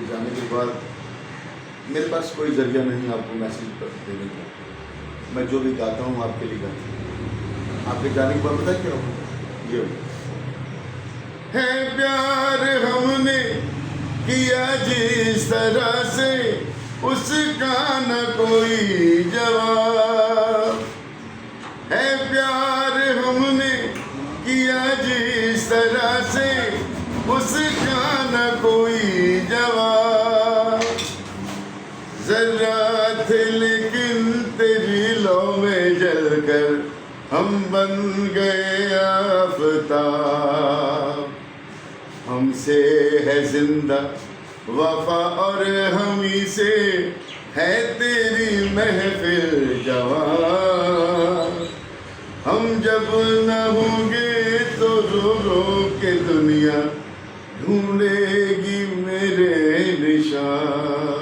आपके जाने के बाद मेरे पास कोई जरिया नहीं आपको मैसेज देने का। मैं जो भी गाता हूँ आपके लिए गाता हूँ। आपके जाने के बाद पता क्या होगा? ये है प्यार हमने किया जिस तरह से, उसका न कोई जवाब। है प्यार हमने किया जिस तरह से, उसका न कोई जवाब। जरा थे लेकिन तेरी लौ में जलकर हम बन गए आफताब। हमसे है जिंदा वफा और हमी से है तेरी महफिल जवान। हम जब न होंगे तो रो रो के दुनिया ढूंढेगी मेरे निशान।